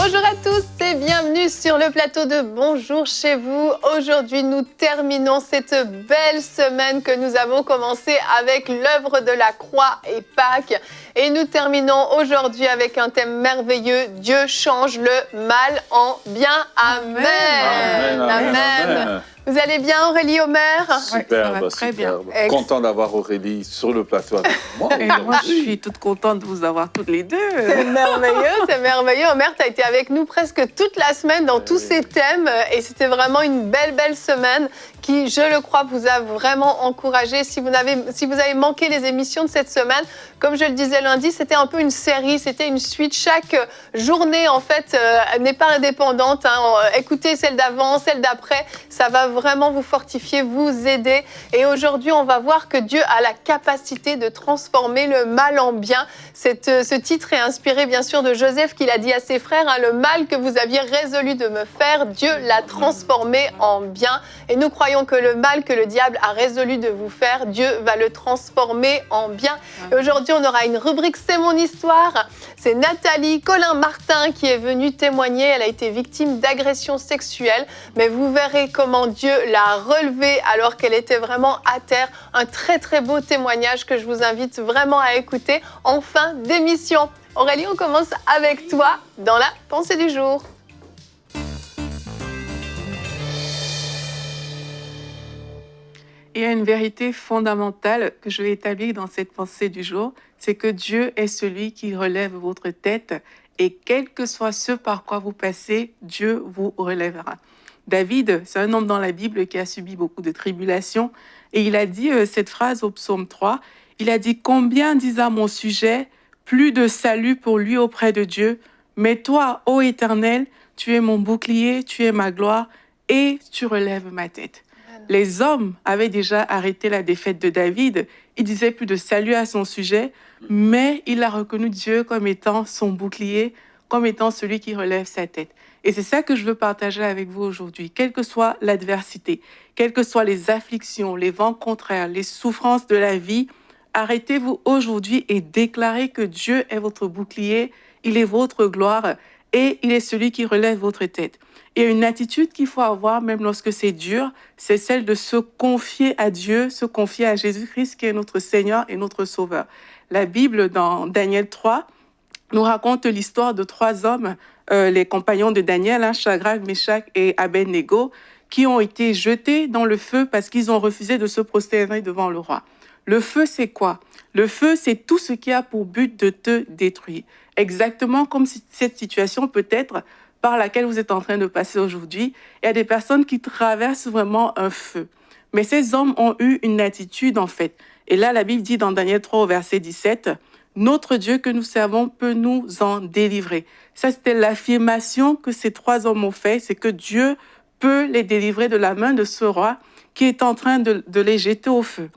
Bonjour à tous et bienvenue sur le plateau de Bonjour chez vous. Aujourd'hui, nous terminons cette belle semaine que nous avons commencée avec l'œuvre de la croix et Pâques. Et nous terminons aujourd'hui avec un thème merveilleux. Dieu change le mal en bien. Amen. Amen. Amen. Amen. Amen. Vous allez bien, Aurélie, Omer? Superbe, très superbe. bien. Content d'avoir Aurélie sur le plateau avec moi. Et moi, je suis toute contente de vous avoir toutes les deux. C'est merveilleux, c'est merveilleux. Omer, tu as été avec nous presque toute la semaine dans tous ces thèmes et c'était vraiment une belle semaine qui, je le crois, vous a vraiment encouragé. Si vous avez manqué les émissions de cette semaine, comme je le disais lundi, c'était un peu une série, c'était une suite. Chaque journée, en fait, n'est pas indépendante. Écoutez celle d'avant, celle d'après, ça va vraiment vous fortifier, vous aider. Et aujourd'hui, on va voir que Dieu a la capacité de transformer le mal en bien. Ce titre est inspiré, bien sûr, de Joseph qui l'a dit à ses frères, le mal que vous aviez résolu de me faire, Dieu l'a transformé en bien. Et nous croyons que le mal que le diable a résolu de vous faire, Dieu va le transformer en bien. Et aujourd'hui, on aura une rubrique C'est mon histoire. C'est Nathalie Colin-Martin qui est venue témoigner. Elle a été victime d'agression sexuelle, mais vous verrez comment Dieu l'a relevée alors qu'elle était vraiment à terre. Un très beau témoignage que je vous invite vraiment à écouter en fin d'émission. Aurélie, on commence avec toi dans la pensée du jour. Il y a une vérité fondamentale que je vais établir dans cette pensée du jour, c'est que Dieu est celui qui relève votre tête et quel que soit ce par quoi vous passez, Dieu vous relèvera. David, c'est un homme dans la Bible qui a subi beaucoup de tribulations et il a dit cette phrase au psaume 3, il a dit « Combien disent à mon sujet, plus de salut pour lui auprès de Dieu, mais toi, ô Éternel, tu es mon bouclier, tu es ma gloire et tu relèves ma tête. » Les hommes avaient déjà arrêté la défaite de David. Ils disaient plus de salut à son sujet, mais il a reconnu Dieu comme étant son bouclier, comme étant celui qui relève sa tête. Et c'est ça que je veux partager avec vous aujourd'hui. Quelle que soit l'adversité, quelles que soient les afflictions, les vents contraires, les souffrances de la vie, arrêtez-vous aujourd'hui et déclarez que Dieu est votre bouclier, il est votre gloire et il est celui qui relève votre tête. Et une attitude qu'il faut avoir, même lorsque c'est dur, c'est celle de se confier à Dieu, se confier à Jésus-Christ qui est notre Seigneur et notre Sauveur. La Bible, dans Daniel 3, nous raconte l'histoire de 3 hommes, les compagnons de Daniel, Shadrach, Meshach et Abed-Nego, qui ont été jetés dans le feu parce qu'ils ont refusé de se prosterner devant le roi. Le feu, c'est quoi? Le feu, c'est tout ce qui a pour but de te détruire. Exactement comme cette situation peut être par laquelle vous êtes en train de passer aujourd'hui. Il y a des personnes qui traversent vraiment un feu. Mais ces hommes ont eu une attitude, en fait. Et là, la Bible dit dans Daniel 3, au verset 17, « Notre Dieu que nous servons peut nous en délivrer. » Ça, c'était l'affirmation que ces 3 hommes ont fait, c'est que Dieu peut les délivrer de la main de ce roi qui est en train de les jeter au feu.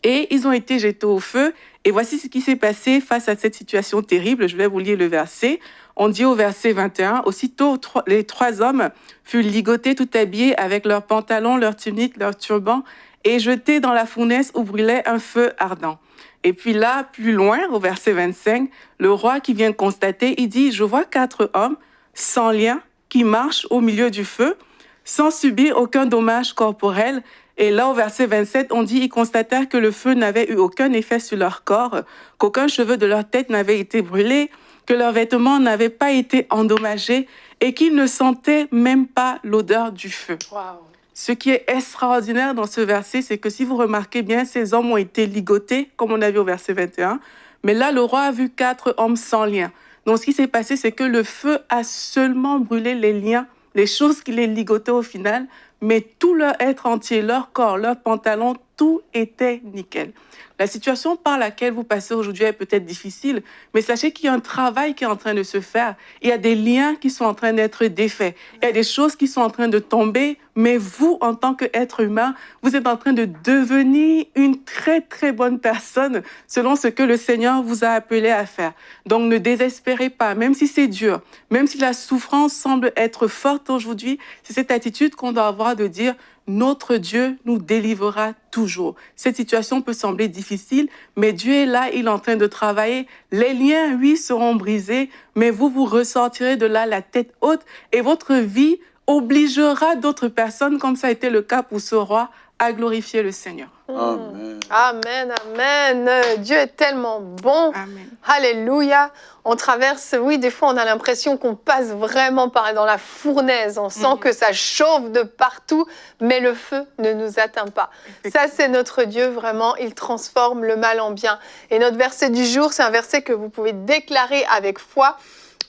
Et ils ont été jetés au feu. Et voici ce qui s'est passé face à cette situation terrible. Je vais vous lire le verset. On dit au verset 21, « Aussitôt, les 3 hommes furent ligotés tout habillés avec leurs pantalons, leurs tuniques, leurs turbans et jetés dans la fournaise où brûlait un feu ardent. » Et puis là, plus loin, au verset 25, le roi qui vient constater, il dit « Je vois 4 hommes sans lien qui marchent au milieu du feu, sans subir aucun dommage corporel. » Et là, au verset 27, on dit « Ils constatèrent que le feu n'avait eu aucun effet sur leur corps, qu'aucun cheveu de leur tête n'avait été brûlé, que leurs vêtements n'avaient pas été endommagés et qu'ils ne sentaient même pas l'odeur du feu. » Wow. Ce qui est extraordinaire dans ce verset, c'est que si vous remarquez bien, ces hommes ont été ligotés, comme on a vu au verset 21, mais là, le roi a vu 4 hommes sans lien. Donc, ce qui s'est passé, c'est que le feu a seulement brûlé les liens, les choses qui les ligotaient au final, mais tout leur être entier, leur corps, leurs pantalons, tout était nickel. La situation par laquelle vous passez aujourd'hui est peut-être difficile, mais sachez qu'il y a un travail qui est en train de se faire. Il y a des liens qui sont en train d'être défaits. Il y a des choses qui sont en train de tomber, mais vous, en tant qu'être humain, vous êtes en train de devenir une très bonne personne selon ce que le Seigneur vous a appelé à faire. Donc, ne désespérez pas, même si c'est dur, même si la souffrance semble être forte aujourd'hui, c'est cette attitude qu'on doit avoir de dire notre Dieu nous délivrera toujours. Cette situation peut sembler difficile, mais Dieu est là, il est en train de travailler. Les liens, oui, seront brisés, mais vous ressortirez de là la tête haute et votre vie obligera d'autres personnes, comme ça a été le cas pour ce roi, à glorifier le Seigneur. Amen. Amen, amen. Dieu est tellement bon. Amen. Alléluia. On traverse, oui, des fois on a l'impression qu'on passe vraiment dans la fournaise. On sent que ça chauffe de partout, mais le feu ne nous atteint pas. Ça, c'est notre Dieu, vraiment. Il transforme le mal en bien. Et notre verset du jour, c'est un verset que vous pouvez déclarer avec foi.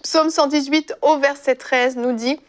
Psaume 118 au verset 13 nous dit: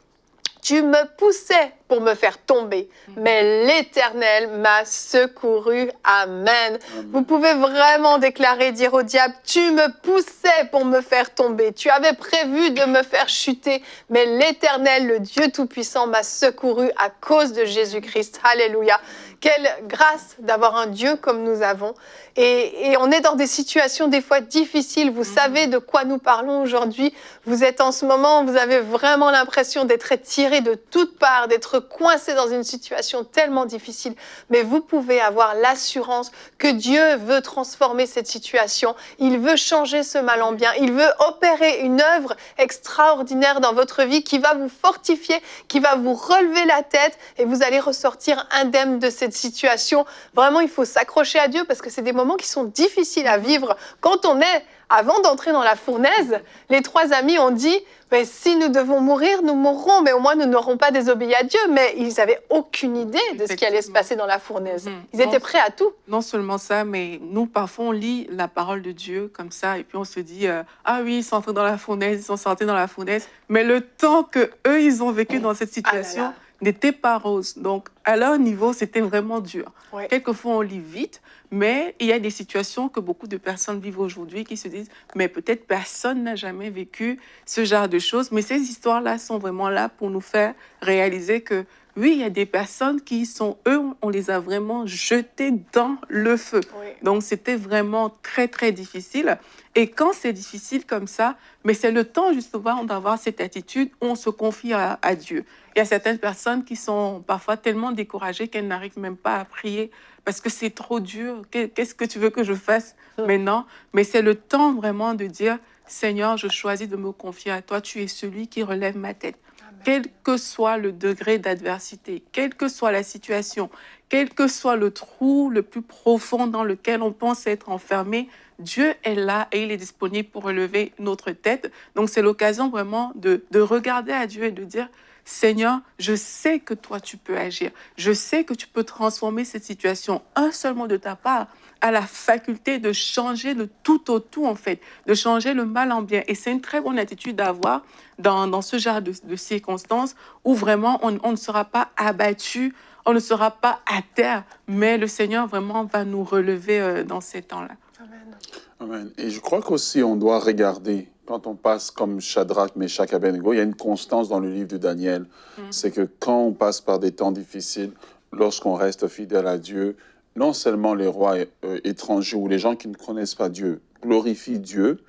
tu me poussais pour me faire tomber, mais l'Éternel m'a secouru. Amen. Vous pouvez vraiment déclarer, dire au diable: tu me poussais pour me faire tomber, tu avais prévu de me faire chuter, mais l'Éternel, le Dieu Tout-Puissant, m'a secouru à cause de Jésus-Christ. Alléluia. Quelle grâce d'avoir un Dieu comme nous avons. Et on est dans des situations des fois difficiles. Vous savez de quoi nous parlons aujourd'hui. Vous êtes en ce moment, vous avez vraiment l'impression d'être tiré de toutes parts, d'être coincé dans une situation tellement difficile. Mais vous pouvez avoir l'assurance que Dieu veut transformer cette situation. Il veut changer ce mal en bien. Il veut opérer une œuvre extraordinaire dans votre vie qui va vous fortifier, qui va vous relever la tête et vous allez ressortir indemne de cette situation. Vraiment, il faut s'accrocher à Dieu parce que c'est des moments qui sont difficiles à vivre. Quand on est, avant d'entrer dans la fournaise, les trois amis ont dit: mais si nous devons mourir, nous mourrons, mais au moins nous n'aurons pas désobéi à Dieu. Mais ils n'avaient aucune idée de ce qui allait se passer dans la fournaise. Ils étaient prêts à tout. Non seulement ça, mais nous, parfois, on lit la parole de Dieu comme ça, et puis on se dit: ah oui, ils sont entrés dans la fournaise, ils sont sortis dans la fournaise. Mais le temps que eux ils ont vécu dans cette situation n'était pas rose. Donc, à leur niveau, c'était vraiment dur. Ouais. Quelquefois, on lit vite, mais il y a des situations que beaucoup de personnes vivent aujourd'hui qui se disent: mais peut-être personne n'a jamais vécu ce genre de choses. Mais ces histoires-là sont vraiment là pour nous faire réaliser que oui, il y a des personnes qui sont, eux, on les a vraiment jetés dans le feu. Oui. Donc, c'était vraiment très, très difficile. Et quand c'est difficile comme ça, mais c'est le temps justement d'avoir cette attitude où on se confie à Dieu. Il y a certaines personnes qui sont parfois tellement découragées qu'elles n'arrivent même pas à prier parce que c'est trop dur. Qu'est-ce que tu veux que je fasse maintenant? Mais c'est le temps vraiment de dire: Seigneur, je choisis de me confier à toi. Tu es celui qui relève ma tête. Quel que soit le degré d'adversité, quelle que soit la situation, quel que soit le trou le plus profond dans lequel on pense être enfermé, Dieu est là et il est disponible pour relever notre tête. Donc, c'est l'occasion vraiment de regarder à Dieu et de dire: Seigneur, je sais que toi, tu peux agir. Je sais que tu peux transformer cette situation. Un seul mot de ta part a la faculté de changer le tout au tout, en fait, de changer le mal en bien. Et c'est une très bonne attitude à avoir dans ce genre de circonstances où vraiment on ne sera pas abattu, on ne sera pas à terre, mais le Seigneur vraiment va nous relever dans ces temps-là. Amen. Amen. Et je crois qu'aussi on doit regarder, quand on passe comme Shadrach, Meshach, Abednego, il y a une constance dans le livre de Daniel. C'est que quand on passe par des temps difficiles, lorsqu'on reste fidèle à Dieu, non seulement les rois étrangers ou les gens qui ne connaissent pas Dieu glorifient Dieu,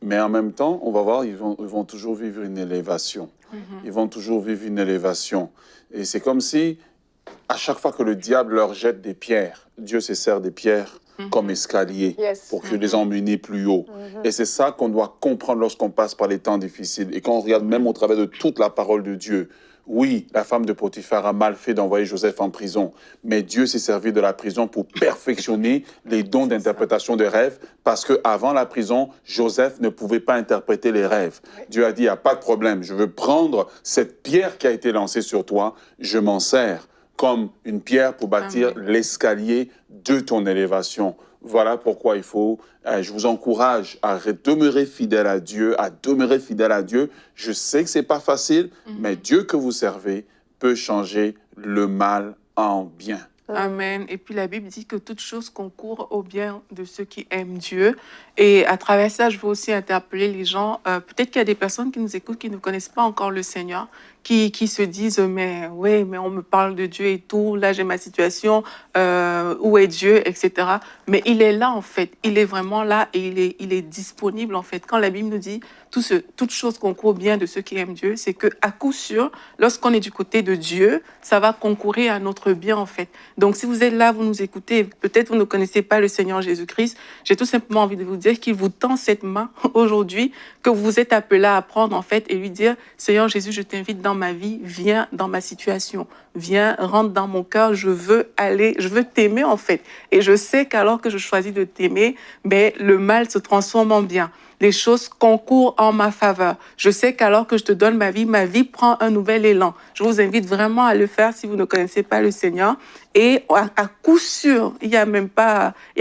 mais en même temps, on va voir, ils vont toujours vivre une élévation. Ils vont toujours vivre une élévation. Et c'est comme si, à chaque fois que le diable leur jette des pierres, Dieu se sert des pierres comme escalier pour que les emmener plus haut. Et c'est ça qu'on doit comprendre lorsqu'on passe par les temps difficiles. Et quand on regarde même au travers de toute la parole de Dieu, oui, la femme de Potiphar a mal fait d'envoyer Joseph en prison, mais Dieu s'est servi de la prison pour perfectionner les dons d'interprétation des rêves, parce qu'avant la prison, Joseph ne pouvait pas interpréter les rêves. Dieu a dit: il n'y a pas de problème, je veux prendre cette pierre qui a été lancée sur toi, je m'en sers comme une pierre pour bâtir l'escalier de ton élévation. Voilà pourquoi il faut, je vous encourage à demeurer fidèle à Dieu, Je sais que ce n'est pas facile, mais Dieu que vous servez peut changer le mal en bien. Amen. Et puis la Bible dit que toute chose concourt au bien de ceux qui aiment Dieu. Et à travers ça, je veux aussi interpeller les gens. Peut-être qu'il y a des personnes qui nous écoutent qui ne connaissent pas encore le Seigneur, qui se disent, mais oui, mais on me parle de Dieu et tout, là j'ai ma situation, où est Dieu, etc. Mais il est là en fait, il est vraiment là et il est disponible en fait. Quand la Bible nous dit toute chose concourt bien de ceux qui aiment Dieu, c'est que à coup sûr, lorsqu'on est du côté de Dieu, ça va concourir à notre bien en fait. Donc si vous êtes là, vous nous écoutez, peut-être vous ne connaissez pas le Seigneur Jésus-Christ, j'ai tout simplement envie de vous dire qu'il vous tend cette main aujourd'hui, que vous êtes appelé à prendre en fait et lui dire, Seigneur Jésus, je t'invite dans ma vie, viens dans ma situation, viens, rentre dans mon cœur, je veux t'aimer en fait. Et je sais qu'alors que je choisis de t'aimer, mais le mal se transforme en bien. Les choses concourent en ma faveur. Je sais qu'alors que je te donne ma vie prend un nouvel élan. Je vous invite vraiment à le faire si vous ne connaissez pas le Seigneur. Et à coup sûr, il n'y a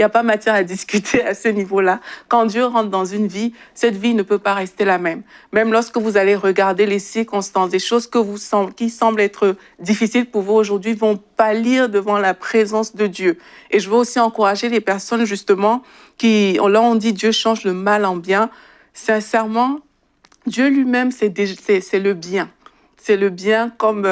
pas matière à discuter à ce niveau-là. Quand Dieu rentre dans une vie, cette vie ne peut pas rester la même. Même lorsque vous allez regarder les circonstances, des choses qui semblent être difficiles pour vous aujourd'hui vont pâlir devant la présence de Dieu. Et je veux aussi encourager les personnes justement là on dit Dieu change le mal en bien. Sincèrement, Dieu lui-même, c'est le bien. C'est le bien comme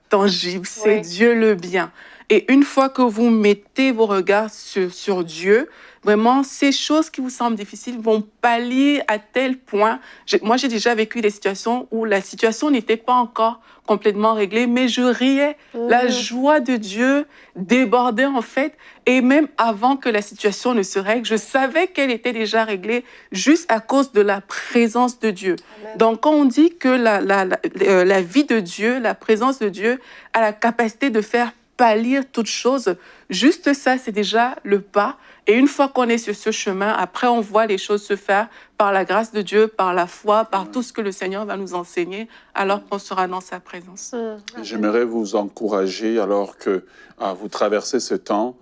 tangible, c'est Dieu le bien. Et une fois que vous mettez vos regards sur Dieu, vraiment, ces choses qui vous semblent difficiles vont pâlir à tel point. Moi, j'ai déjà vécu des situations où la situation n'était pas encore complètement réglée, mais je riais. La joie de Dieu débordait en fait. Et même avant que la situation ne se règle, je savais qu'elle était déjà réglée juste à cause de la présence de Dieu. Amen. Donc, quand on dit que la vie de Dieu, la présence de Dieu a la capacité de faire pâlir toute chose, juste ça, c'est déjà le pas. Et une fois qu'on est sur ce chemin, après, on voit les choses se faire par la grâce de Dieu, par la foi, par tout ce que le Seigneur va nous enseigner, alors qu'on sera dans sa présence. J'aimerais vous encourager, alors que vous traversez ce temps,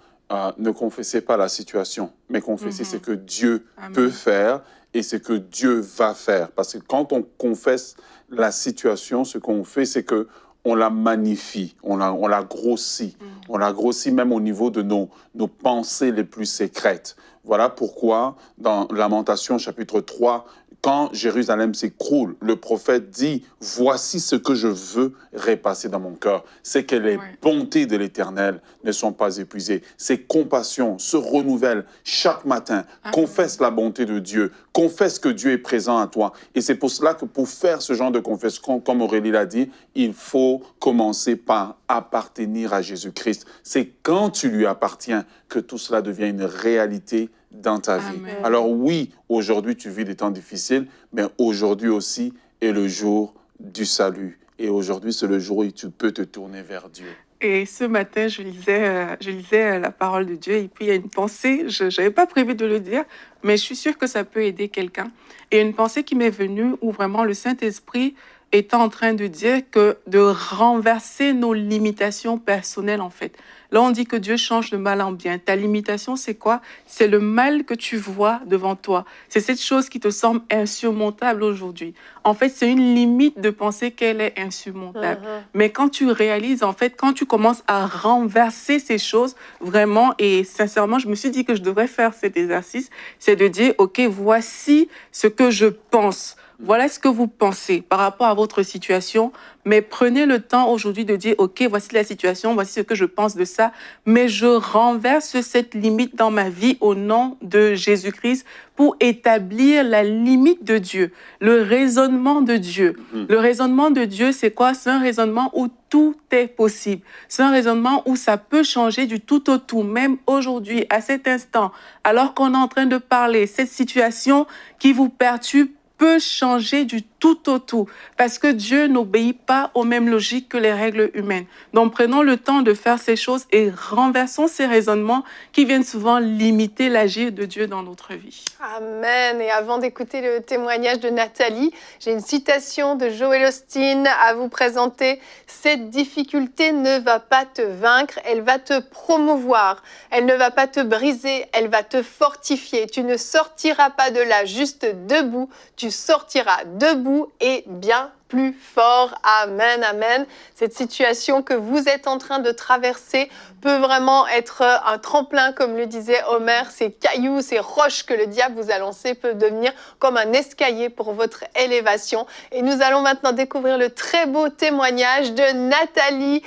ne confessez pas la situation, mais confessez ce que Dieu peut faire et ce que Dieu va faire. Parce que quand on confesse la situation, ce qu'on fait, c'est que on la magnifie, on la grossit. On la grossit même au niveau de nos pensées les plus secrètes. Voilà pourquoi, dans Lamentation chapitre 3, quand Jérusalem s'écroule, le prophète dit « Voici ce que je veux repasser dans mon cœur. C'est que les bontés de l'Éternel ne sont pas épuisées. Ses compassions se renouvellent chaque matin. Confesse la bonté de Dieu. Confesse que Dieu est présent à toi. » Et c'est pour cela que pour faire ce genre de confession, comme Aurélie l'a dit, il faut commencer par appartenir à Jésus-Christ. C'est quand tu lui appartiens que tout cela devient une réalité dans ta vie. Amen. Alors oui, aujourd'hui tu vis des temps difficiles, mais aujourd'hui aussi est le jour du salut. Et aujourd'hui, c'est le jour où tu peux te tourner vers Dieu. Et ce matin, je lisais la parole de Dieu et puis il y a une pensée, je n'avais pas prévu de le dire, mais je suis sûre que ça peut aider quelqu'un. Et une pensée qui m'est venue où vraiment le Saint-Esprit est en train de dire que de renverser nos limitations personnelles en fait. Là, on dit que Dieu change le mal en bien. Ta limitation, c'est quoi? C'est le mal que tu vois devant toi. C'est cette chose qui te semble insurmontable aujourd'hui. En fait, c'est une limite de penser qu'elle est insurmontable. Mais quand tu réalises, en fait, quand tu commences à renverser ces choses, vraiment, et sincèrement, je me suis dit que je devrais faire cet exercice, c'est de dire, OK, voici ce que je pense. Voilà ce que vous pensez par rapport à votre situation, mais prenez le temps aujourd'hui de dire, OK, voici la situation, voici ce que je pense de ça, mais je renverse cette limite dans ma vie au nom de Jésus-Christ pour établir la limite de Dieu, le raisonnement de Dieu. Le raisonnement de Dieu, c'est quoi? C'est un raisonnement où tout est possible. C'est un raisonnement où ça peut changer du tout au tout, même aujourd'hui, à cet instant, alors qu'on est en train de parler, cette situation qui vous perturbe peut changer du tout au tout, parce que Dieu n'obéit pas aux mêmes logiques que les règles humaines. Donc, prenons le temps de faire ces choses et renversons ces raisonnements qui viennent souvent limiter l'agir de Dieu dans notre vie. Amen. Et avant d'écouter le témoignage de Nathalie, j'ai une citation de Joel Osteen à vous présenter. « Cette difficulté ne va pas te vaincre, elle va te promouvoir. Elle ne va pas te briser, elle va te fortifier. Tu ne sortiras pas de là juste debout, tu sortiras debout et bien plus fort. Amen, amen. Cette situation que vous êtes en train de traverser peut vraiment être un tremplin, comme le disait Omer. Ces cailloux, ces roches que le diable vous a lancées peuvent devenir comme un escalier pour votre élévation. Et nous allons maintenant découvrir le très beau témoignage de Nathalie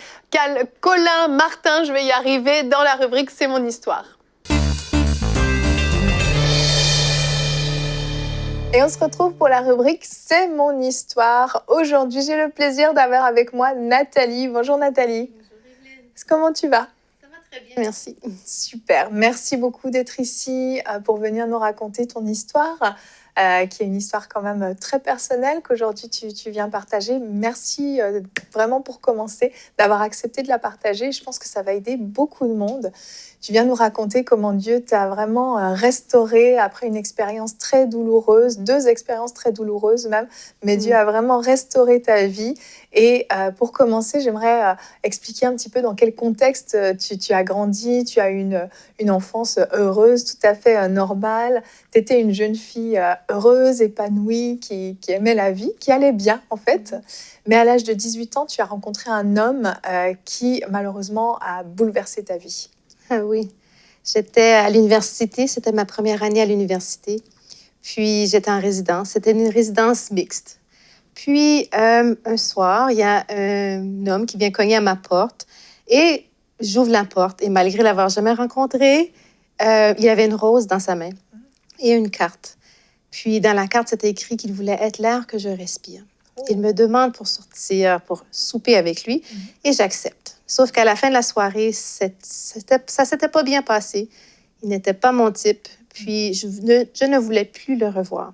Colin Martin. Je vais y arriver dans la rubrique C'est mon histoire. Et on se retrouve pour la rubrique C'est mon histoire. Aujourd'hui, j'ai le plaisir d'avoir avec moi Nathalie. Bonjour Nathalie. Bonjour Evelyne. Comment tu vas? Ça va très bien, merci. Super. Merci beaucoup d'être ici pour venir nous raconter ton histoire, qui est une histoire quand même très personnelle qu'aujourd'hui tu viens partager. Merci vraiment pour commencer d'avoir accepté de la partager. Je pense que ça va aider beaucoup de monde. Tu viens nous raconter comment Dieu t'a vraiment restauré après une expérience très douloureuse, 2 expériences très douloureuses même, mais Dieu a vraiment restauré ta vie. Et pour commencer, j'aimerais expliquer un petit peu dans quel contexte tu as grandi. Tu as eu une enfance heureuse, tout à fait normale. Tu étais une jeune fille heureuse, épanouie, qui aimait la vie, qui allait bien en fait. Mais à l'âge de 18 ans, tu as rencontré un homme qui malheureusement a bouleversé ta vie. Ah oui, j'étais à l'université, c'était ma première année à l'université. Puis j'étais en résidence, c'était une résidence mixte. Puis un soir, il y a un homme qui vient cogner à ma porte et j'ouvre la porte. Et malgré l'avoir jamais rencontré, il avait une rose dans sa main et une carte. Puis dans la carte, c'était écrit qu'il voulait être l'air que je respire. Il me demande pour sortir, pour souper avec lui et j'accepte. Sauf qu'à la fin de la soirée, ça s'était pas bien passé. Il n'était pas mon type. Puis je ne voulais plus le revoir.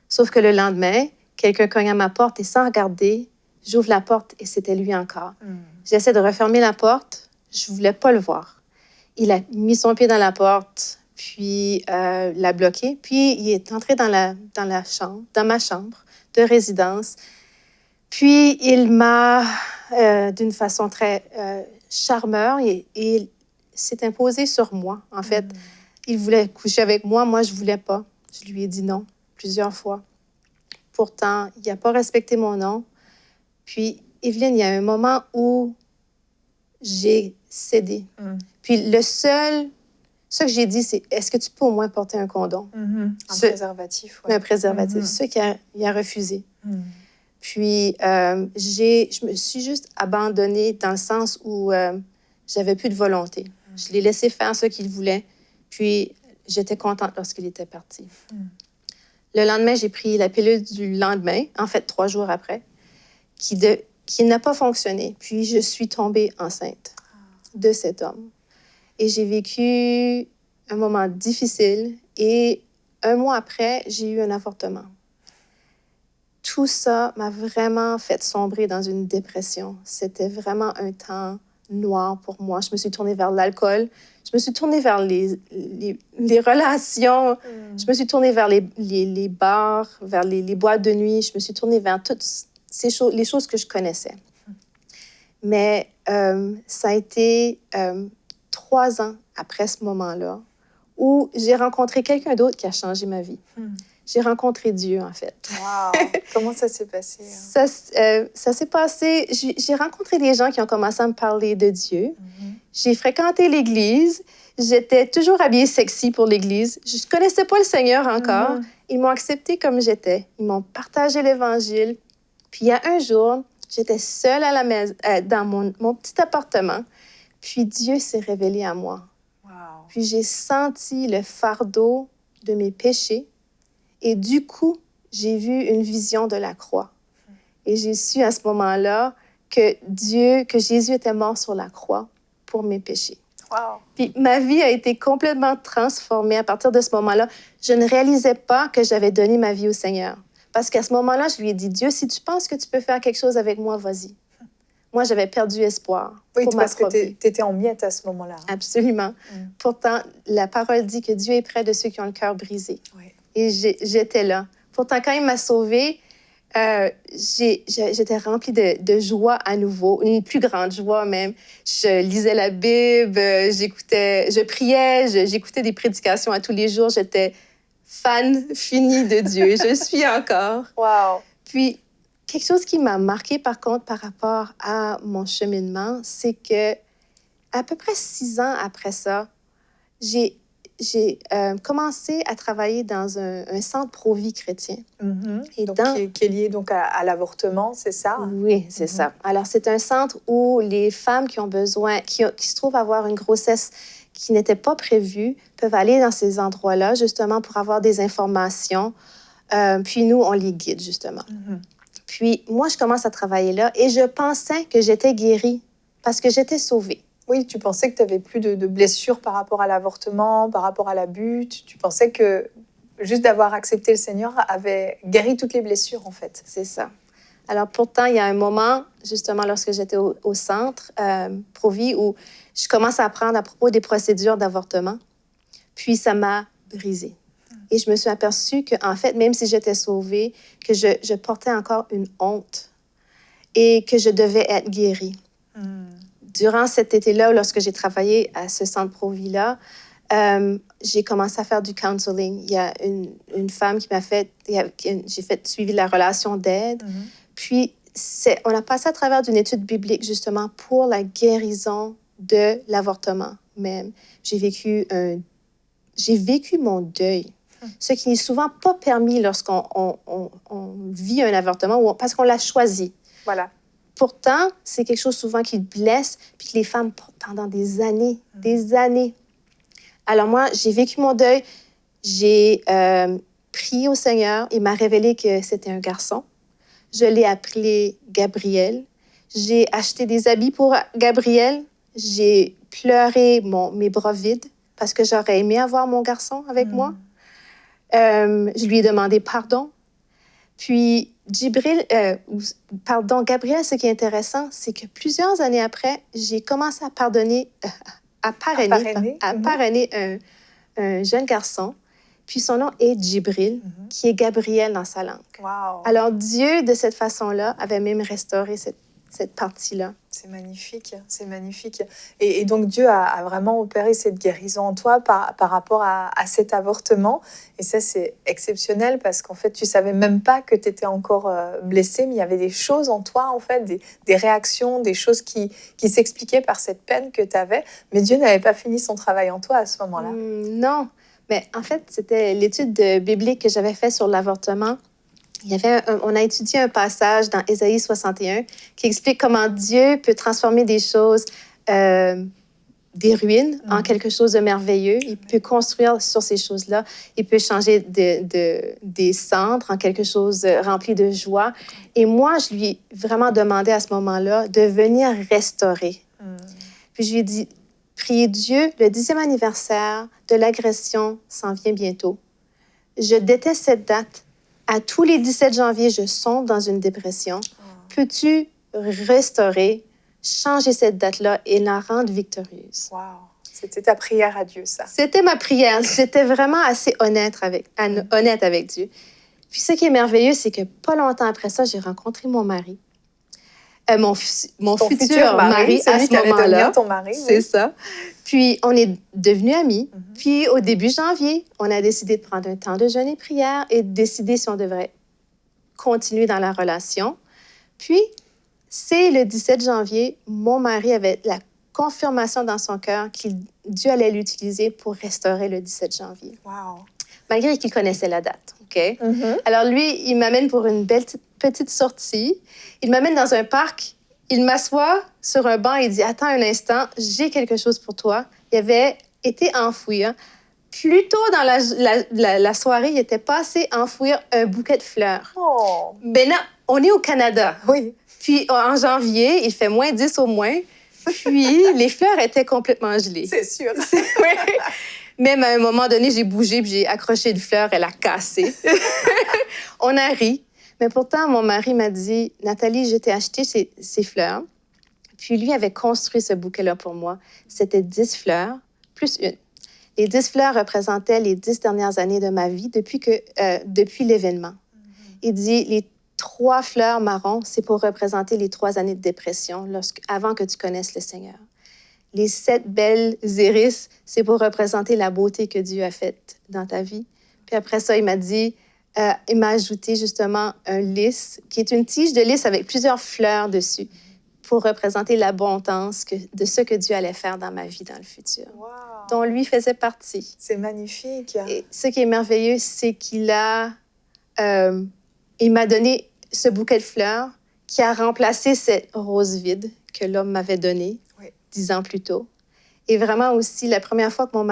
Sauf que le lendemain, quelqu'un cogne à ma porte et sans regarder, j'ouvre la porte et c'était lui encore. J'essaie de refermer la porte. Je voulais pas le voir. Il a mis son pied dans la porte, puis l'a bloqué. Puis il est entré dans ma chambre de résidence. Puis il m'a, d'une façon très charmeur, il s'est imposé sur moi. En fait, il voulait coucher avec moi, moi je voulais pas. Je lui ai dit non plusieurs fois. Pourtant, il n'a pas respecté mon nom. Puis, Evelyne, il y a un moment où j'ai cédé. Puis ce que j'ai dit, c'est est-ce que tu peux au moins porter un condom? Un préservatif. Ouais. Un préservatif. Ce qu'il a refusé. Puis, je me suis juste abandonnée dans le sens où j'avais plus de volonté. Je l'ai laissé faire ce qu'il voulait. Puis, j'étais contente lorsqu'il était parti. Le lendemain, j'ai pris la pilule du lendemain, en fait 3 jours après, qui n'a pas fonctionné. Puis, je suis tombée enceinte de cet homme. Et j'ai vécu un moment difficile. Et 1 mois après, j'ai eu un avortement. Tout ça m'a vraiment fait sombrer dans une dépression. C'était vraiment un temps noir pour moi. Je me suis tournée vers l'alcool. Je me suis tournée vers les relations. Je me suis tournée vers les bars, vers les boîtes de nuit. Je me suis tournée vers toutes les choses que je connaissais. Mais ça a été 3 ans après ce moment-là où j'ai rencontré quelqu'un d'autre qui a changé ma vie. J'ai rencontré Dieu, en fait. Wow! Comment ça s'est passé? Ça s'est passé... J'ai rencontré des gens qui ont commencé à me parler de Dieu. J'ai fréquenté l'Église. J'étais toujours habillée sexy pour l'Église. Je ne connaissais pas le Seigneur encore. Ils m'ont acceptée comme j'étais. Ils m'ont partagé l'Évangile. Puis il y a un jour, j'étais seule à la maison, dans mon petit appartement. Puis Dieu s'est révélé à moi. Wow. Puis j'ai senti le fardeau de mes péchés. Et du coup, j'ai vu une vision de la croix. Et j'ai su à ce moment-là que Jésus était mort sur la croix pour mes péchés. Wow. Puis ma vie a été complètement transformée à partir de ce moment-là. Je ne réalisais pas que j'avais donné ma vie au Seigneur. Parce qu'à ce moment-là, je lui ai dit, Dieu, si tu penses que tu peux faire quelque chose avec moi, vas-y. Moi, j'avais perdu espoir. Oui, pour parce ma que tu étais en miettes à ce moment-là. Absolument. Pourtant, la parole dit que Dieu est près de ceux qui ont le cœur brisé. Oui. Et j'étais là. Pourtant, quand il m'a sauvée, j'étais remplie de joie à nouveau, une plus grande joie même. Je lisais la Bible, je priais, j'écoutais des prédications à tous les jours. J'étais fan finie de Dieu. Je suis encore. Wow. Puis, quelque chose qui m'a marqué, par contre, par rapport à mon cheminement, c'est que à peu près 6 ans après ça, j'ai commencé à travailler dans un centre pro-vie chrétien. Et Donc, dans... qui est lié donc à l'avortement, c'est ça? Oui, c'est ça. Alors, c'est un centre où les femmes qui ont besoin, qui se trouvent avoir une grossesse qui n'était pas prévue, peuvent aller dans ces endroits-là, justement, pour avoir des informations. Puis nous, on les guide, justement. Puis moi, je commence à travailler là et je pensais que j'étais guérie parce que j'étais sauvée. Oui, tu pensais que tu n'avais plus de blessures par rapport à l'avortement, par rapport à l'abus. Tu pensais que juste d'avoir accepté le Seigneur avait guéri toutes les blessures, en fait. C'est ça. Alors pourtant, il y a un moment, justement, lorsque j'étais au centre Pro-Vie, où je commence à apprendre à propos des procédures d'avortement. Puis ça m'a brisée. Et je me suis aperçue qu'en fait, même si j'étais sauvée, que je portais encore une honte et que je devais être guérie. Durant cet été-là, lorsque j'ai travaillé à ce centre Pro-Vie-là, j'ai commencé à faire du counseling. Il y a une femme qui m'a fait... J'ai suivi la relation d'aide. Puis, on a passé à travers d'une étude biblique, justement, pour la guérison de l'avortement même. J'ai vécu mon deuil, ce qui n'est souvent pas permis lorsqu'on vit un avortement, parce qu'on l'a choisi. Voilà. Pourtant, c'est quelque chose souvent qui blesse, puis que les femmes portent pendant des années. Alors moi, j'ai vécu mon deuil, j'ai prié au Seigneur, il m'a révélé que c'était un garçon. Je l'ai appelé Gabriel. J'ai acheté des habits pour Gabriel. J'ai pleuré mes bras vides parce que j'aurais aimé avoir mon garçon avec moi. Je lui ai demandé pardon. Puis, Gabriel, ce qui est intéressant, c'est que plusieurs années après, j'ai commencé à parrainer un jeune garçon. Puis son nom est Djibril, qui est Gabriel dans sa langue. Wow. Alors Dieu, de cette façon-là, avait même restauré cette partie-là. C'est magnifique, c'est magnifique. Et donc Dieu a vraiment opéré cette guérison en toi par rapport à cet avortement. Et ça, c'est exceptionnel parce qu'en fait, tu savais même pas que tu étais encore blessée, mais il y avait des choses en toi, en fait, des réactions, des choses qui s'expliquaient par cette peine que tu avais. Mais Dieu n'avait pas fini son travail en toi à ce moment-là. Non, mais en fait, c'était l'étude biblique que j'avais faite sur l'avortement. On a étudié un passage dans Ésaïe 61 qui explique comment Dieu peut transformer des choses, des ruines, en quelque chose de merveilleux. Il peut construire sur ces choses-là. Il peut changer des cendres en quelque chose rempli de joie. Et moi, je lui ai vraiment demandé à ce moment-là de venir restaurer. Puis je lui ai dit, priez Dieu, le 10e anniversaire de l'agression s'en vient bientôt. Je déteste cette date. À tous les 17 janvier, je sombre dans une dépression. Peux-tu restaurer, changer cette date-là et la rendre victorieuse? Wow. C'était ta prière à Dieu, ça. C'était ma prière. J'étais vraiment assez honnête avec Dieu. Puis ce qui est merveilleux, c'est que pas longtemps après ça, j'ai rencontré mon mari. Mon futur mari à ce moment-là. Ton mari, c'est ça. Puis, on est devenus amis. Puis, au début janvier, on a décidé de prendre un temps de jeûne et prière et de décider si on devrait continuer dans la relation. Puis, c'est le 17 janvier, mon mari avait la confirmation dans son cœur que Dieu allait l'utiliser pour restaurer le 17 janvier. Wow. Malgré qu'il connaissait la date, OK? Alors, lui, il m'amène pour une belle petite sortie. Il m'amène dans un parc. Il m'assoit sur un banc et dit « Attends un instant, j'ai quelque chose pour toi. » Il avait été enfoui. Plus tôt dans la soirée, il était passé enfouir un bouquet de fleurs. Oh. Maintenant, on est au Canada. Oui. Puis en janvier, il fait moins 10 au moins. Puis les fleurs étaient complètement gelées. C'est sûr. Oui. Même à un moment donné, j'ai bougé puis j'ai accroché une fleur, elle a cassé. On a ri. Mais pourtant, mon mari m'a dit, Nathalie, je t'ai acheté ces fleurs. Puis lui avait construit ce bouquet-là pour moi. C'était 10 fleurs, plus une. Les 10 fleurs représentaient les 10 dernières années de ma vie depuis l'événement. Il dit, les 3 fleurs marron, c'est pour représenter les 3 années de dépression avant que tu connaisses le Seigneur. Les 7 belles iris, c'est pour représenter la beauté que Dieu a faite dans ta vie. Puis après ça, il m'a dit, il m'a ajouté justement un lys, qui est une tige de lys avec plusieurs fleurs dessus, pour représenter l'abondance de ce que Dieu allait faire dans ma vie dans le futur, Wow. dont lui faisait partie. C'est magnifique. Et ce qui est merveilleux, c'est il m'a donné ce bouquet de fleurs qui a remplacé cette rose vide que l'homme m'avait donnée 10 ans plus tôt. Et vraiment aussi, la première fois qu'on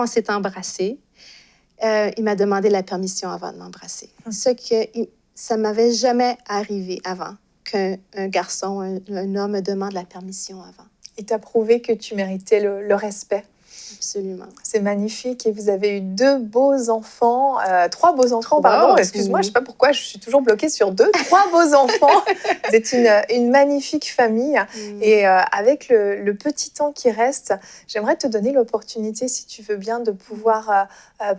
s'est embrassés, il m'a demandé la permission avant de m'embrasser. Ça ne m'avait jamais arrivé avant qu'un garçon, un homme me demande la permission avant. Il t'a prouvé que tu méritais le respect. Absolument. C'est magnifique. Et vous avez eu 3 beaux enfants, pardon. Excuse-moi, je ne sais pas pourquoi je suis toujours bloquée sur 2. 3 beaux enfants. Vous êtes une magnifique famille. Et avec le petit temps qui reste, j'aimerais te donner l'opportunité, si tu veux bien, de pouvoir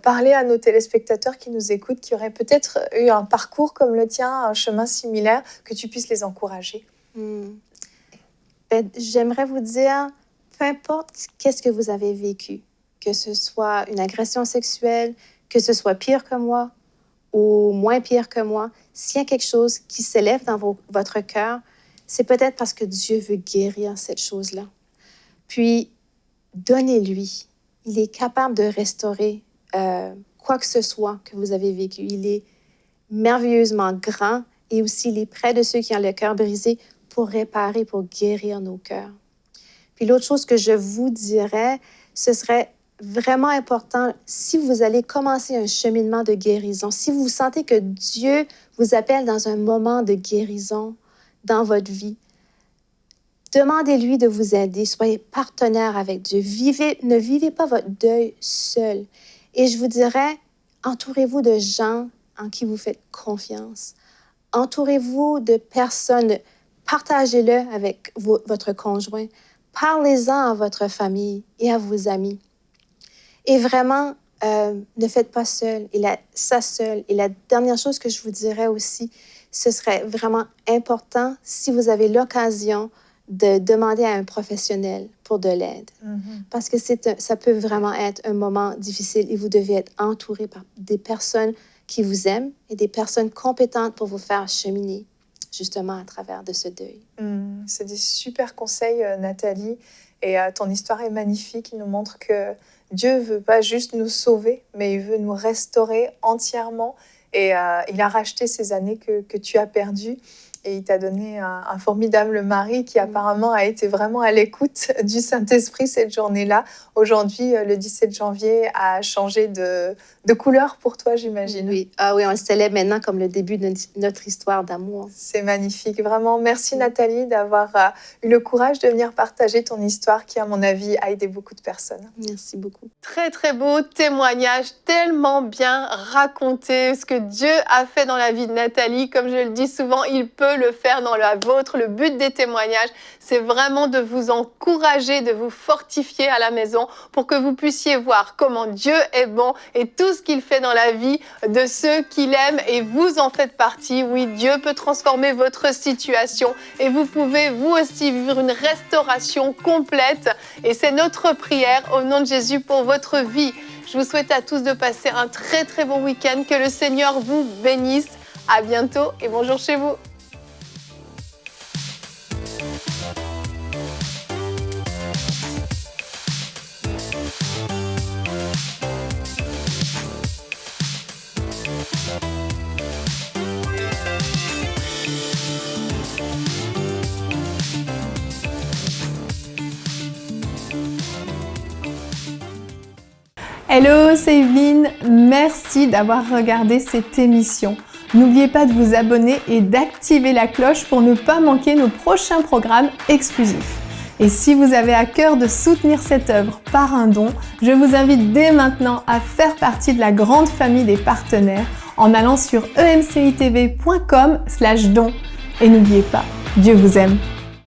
parler à nos téléspectateurs qui nous écoutent, qui auraient peut-être eu un parcours comme le tien, un chemin similaire, que tu puisses les encourager. J'aimerais vous dire, peu importe qu'est-ce que vous avez vécu, que ce soit une agression sexuelle, que ce soit pire que moi ou moins pire que moi, s'il y a quelque chose qui s'élève dans votre cœur, c'est peut-être parce que Dieu veut guérir cette chose-là. Puis, donnez-lui. Il est capable de restaurer quoi que ce soit que vous avez vécu. Il est merveilleusement grand et aussi il est près de ceux qui ont le cœur brisé pour réparer, pour guérir nos cœurs. Puis l'autre chose que je vous dirais, ce serait vraiment important, si vous allez commencer un cheminement de guérison, si vous sentez que Dieu vous appelle dans un moment de guérison dans votre vie, demandez-lui de vous aider, soyez partenaire avec Dieu. Ne vivez pas votre deuil seul. Et je vous dirais, entourez-vous de gens en qui vous faites confiance. Entourez-vous de personnes, partagez-le avec votre conjoint. Parlez-en à votre famille et à vos amis. Et vraiment, ne faites pas ça seul. Et la dernière chose que je vous dirais aussi, ce serait vraiment important, si vous avez l'occasion, de demander à un professionnel pour de l'aide. Parce que ça peut vraiment être un moment difficile et vous devez être entouré par des personnes qui vous aiment et des personnes compétentes pour vous faire cheminer justement à travers de ce deuil. C'est des super conseils, Nathalie. Et ton histoire est magnifique. Il nous montre que Dieu ne veut pas juste nous sauver, mais il veut nous restaurer entièrement. Et il a racheté ces années que tu as perdues. Et il t'a donné un formidable mari qui apparemment a été vraiment à l'écoute du Saint-Esprit cette journée-là. Aujourd'hui, le 17 janvier, a changé de couleur pour toi, j'imagine. Oui. Ah oui, on le célèbre maintenant comme le début de notre histoire d'amour. C'est magnifique, vraiment. Merci Nathalie d'avoir eu le courage de venir partager ton histoire qui, à mon avis, a aidé beaucoup de personnes. Merci beaucoup. Très, très beau témoignage, tellement bien raconté ce que Dieu a fait dans la vie de Nathalie. Comme je le dis souvent, il peut le faire dans la vôtre. Le but des témoignages, c'est vraiment de vous encourager, de vous fortifier à la maison pour que vous puissiez voir comment Dieu est bon et tout ce qu'il fait dans la vie de ceux qu'il aime, et vous en faites partie. Oui, Dieu peut transformer votre situation et vous pouvez vous aussi vivre une restauration complète, et c'est notre prière au nom de Jésus pour votre vie. Je vous souhaite à tous de passer un très très bon week-end, que le Seigneur vous bénisse. À bientôt et bonjour chez vous. Hello, c'est Evelyne. Merci d'avoir regardé cette émission. N'oubliez pas de vous abonner et d'activer la cloche pour ne pas manquer nos prochains programmes exclusifs. Et si vous avez à cœur de soutenir cette œuvre par un don, je vous invite dès maintenant à faire partie de la grande famille des partenaires en allant sur emcitv.com/don. Et n'oubliez pas, Dieu vous aime.